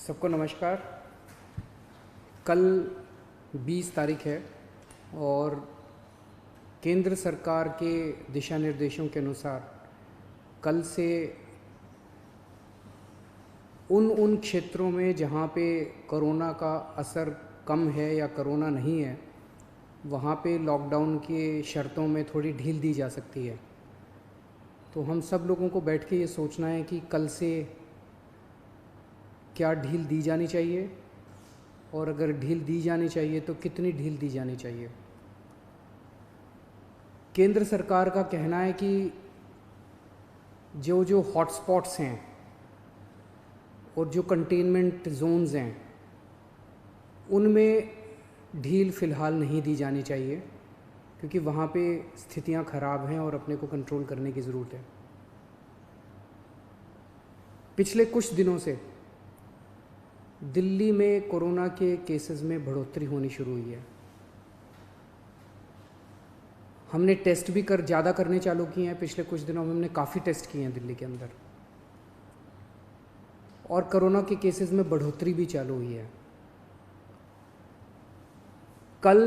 सबको नमस्कार। कल 20 तारीख है और केंद्र सरकार के दिशा निर्देशों के अनुसार कल से उन क्षेत्रों में जहाँ पे कोरोना का असर कम है या कोरोना नहीं है, वहाँ पे लॉकडाउन के शर्तों में थोड़ी ढील दी जा सकती है। तो हम सब लोगों को बैठ के ये सोचना है कि कल से क्या ढील दी जानी चाहिए, और अगर ढील दी जानी चाहिए तो कितनी ढील दी जानी चाहिए। केंद्र सरकार का कहना है कि जो जो हॉटस्पॉट्स हैं और जो कंटेनमेंट जोन्स हैं उनमें ढील फ़िलहाल नहीं दी जानी चाहिए, क्योंकि वहाँ पे स्थितियाँ ख़राब हैं और अपने को कंट्रोल करने की ज़रूरत है। पिछले कुछ दिनों से दिल्ली में कोरोना के केसेस में बढ़ोतरी होनी शुरू हुई है। हमने टेस्ट भी ज़्यादा करने चालू किए हैं। पिछले कुछ दिनों में हमने काफ़ी टेस्ट किए हैं दिल्ली के अंदर, और कोरोना के केसेस में बढ़ोतरी भी चालू हुई है। कल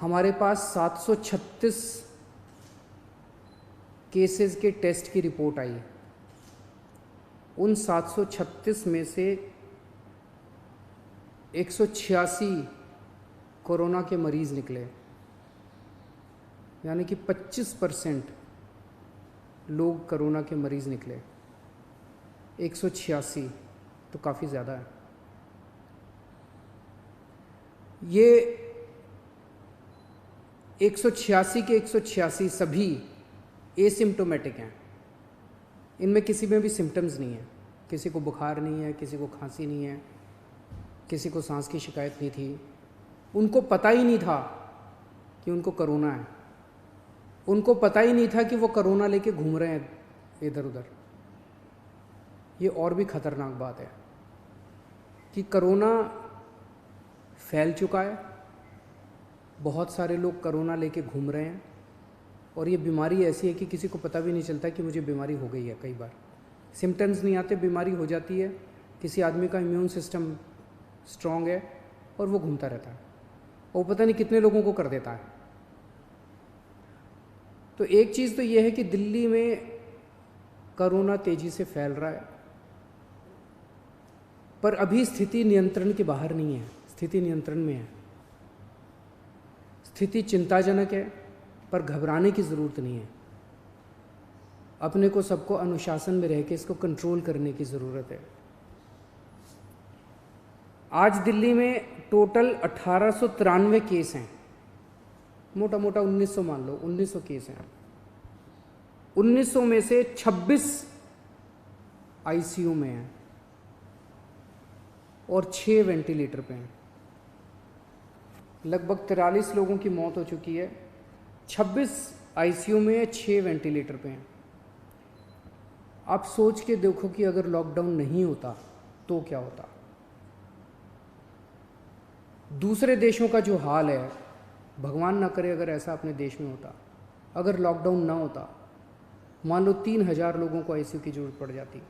हमारे पास 736 केसेस के टेस्ट की रिपोर्ट आई। उन 736 में से 186 कोरोना के मरीज़ निकले, यानी कि 25% लोग कोरोना के मरीज़ निकले। 186 तो काफ़ी ज़्यादा है। ये 186 के 186 सभी एसिम्प्टोमेटिक हैं। इनमें किसी में भी सिम्टम्स नहीं है। किसी को बुखार नहीं है, किसी को खांसी नहीं है, किसी को सांस की शिकायत नहीं थी। उनको पता ही नहीं था कि उनको कोरोना है। उनको पता ही नहीं था कि वो कोरोना लेके घूम रहे हैं इधर उधर। ये और भी ख़तरनाक बात है कि कोरोना फैल चुका है। बहुत सारे लोग कोरोना लेके घूम रहे हैं, और ये बीमारी ऐसी है कि किसी को पता भी नहीं चलता कि मुझे बीमारी हो गई है। कई बार सिम्टम्स नहीं आते, बीमारी हो जाती है। किसी आदमी का इम्यून सिस्टम स्ट्रॉन्ग है और वो घूमता रहता है, और पता नहीं कितने लोगों को कर देता है। तो एक चीज़ तो ये है कि दिल्ली में कोरोना तेज़ी से फैल रहा है, पर अभी स्थिति नियंत्रण के बाहर नहीं है। स्थिति नियंत्रण में है। स्थिति चिंताजनक है, पर घबराने की ज़रूरत नहीं है। अपने को सबको अनुशासन में रह के इसको कंट्रोल करने की ज़रूरत है। आज दिल्ली में टोटल 1893 केस हैं। मोटा मोटा 1900 मान लो, 1900 केस हैं। 1900 में से 26 आईसीयू में हैं और 6 वेंटिलेटर पे हैं। लगभग 43 लोगों की मौत हो चुकी है। 26 आईसीयू में है, 6 वेंटिलेटर पे हैं। आप सोच के देखो कि अगर लॉकडाउन नहीं होता तो क्या होता। दूसरे देशों का जो हाल है, भगवान ना करे अगर ऐसा अपने देश में होता। अगर लॉकडाउन ना होता, मान लो 3000 लोगों को आईसीयू की ज़रूरत पड़ जाती,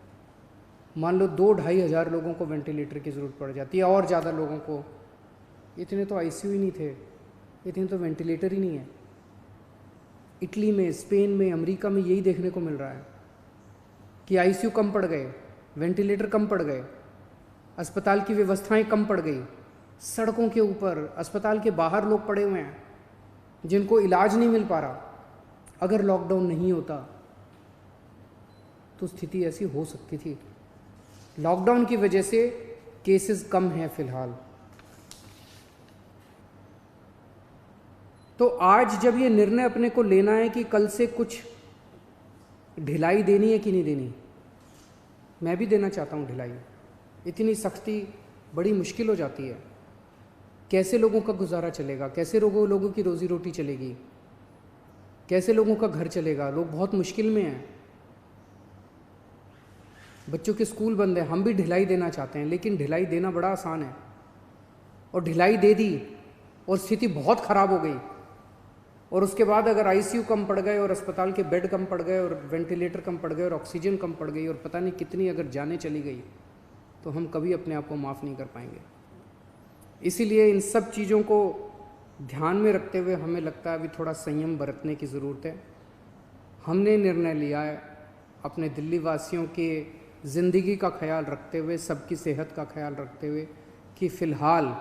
मान लो 2-2.5 हज़ार लोगों को वेंटिलेटर की ज़रूरत पड़ जाती है, और ज़्यादा लोगों को। इतने तो आईसीयू ही नहीं थे, इतने तो वेंटिलेटर ही नहीं है। इटली में, स्पेन में, अमेरिका में यही देखने को मिल रहा है कि आईसीयू कम पड़ गए, वेंटिलेटर कम पड़ गए, अस्पताल की व्यवस्थाएं कम पड़ गई। सड़कों के ऊपर, अस्पताल के बाहर लोग पड़े हुए हैं जिनको इलाज नहीं मिल पा रहा। अगर लॉकडाउन नहीं होता तो स्थिति ऐसी हो सकती थी। लॉकडाउन की वजह से केसेस कम हैं फिलहाल। तो आज जब ये निर्णय अपने को लेना है कि कल से कुछ ढिलाई देनी है कि नहीं देनी, मैं भी देना चाहता हूँ ढिलाई। इतनी सख्ती बड़ी मुश्किल हो जाती है। कैसे लोगों का गुजारा चलेगा, कैसे लोगों की रोज़ी रोटी चलेगी, कैसे लोगों का घर चलेगा। लोग बहुत मुश्किल में हैं। बच्चों के स्कूल बंद है। हम भी ढिलाई देना चाहते हैं, लेकिन ढिलाई देना बड़ा आसान है। और ढिलाई दे दी और स्थिति बहुत ख़राब हो गई, और उसके बाद अगर आईसीयू कम पड़ गए और अस्पताल के बेड कम पड़ गए और वेंटिलेटर कम पड़ गए और ऑक्सीजन कम पड़ गई और पता नहीं कितनी अगर जानें चली गई, तो हम कभी अपने आप को माफ़ नहीं कर पाएंगे। इसीलिए इन सब चीज़ों को ध्यान में रखते हुए हमें लगता है अभी थोड़ा संयम बरतने की ज़रूरत है। हमने निर्णय लिया है अपने दिल्ली वासियों के ज़िंदगी का ख्याल रखते हुए, सबकी सेहत का ख्याल रखते हुए, कि फ़िलहाल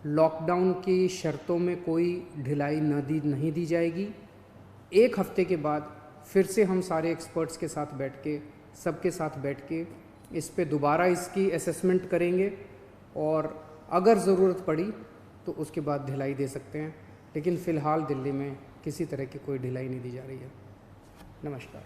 लॉकडाउन की शर्तों में कोई ढिलाई नहीं दी जाएगी। एक हफ्ते के बाद फिर से हम सारे एक्सपर्ट्स के साथ बैठ के, सबके साथ बैठ के इस पे दोबारा इसकी असेसमेंट करेंगे और अगर ज़रूरत पड़ी तो उसके बाद ढिलाई दे सकते हैं, लेकिन फ़िलहाल दिल्ली में किसी तरह की कोई ढिलाई नहीं दी जा रही है। नमस्कार।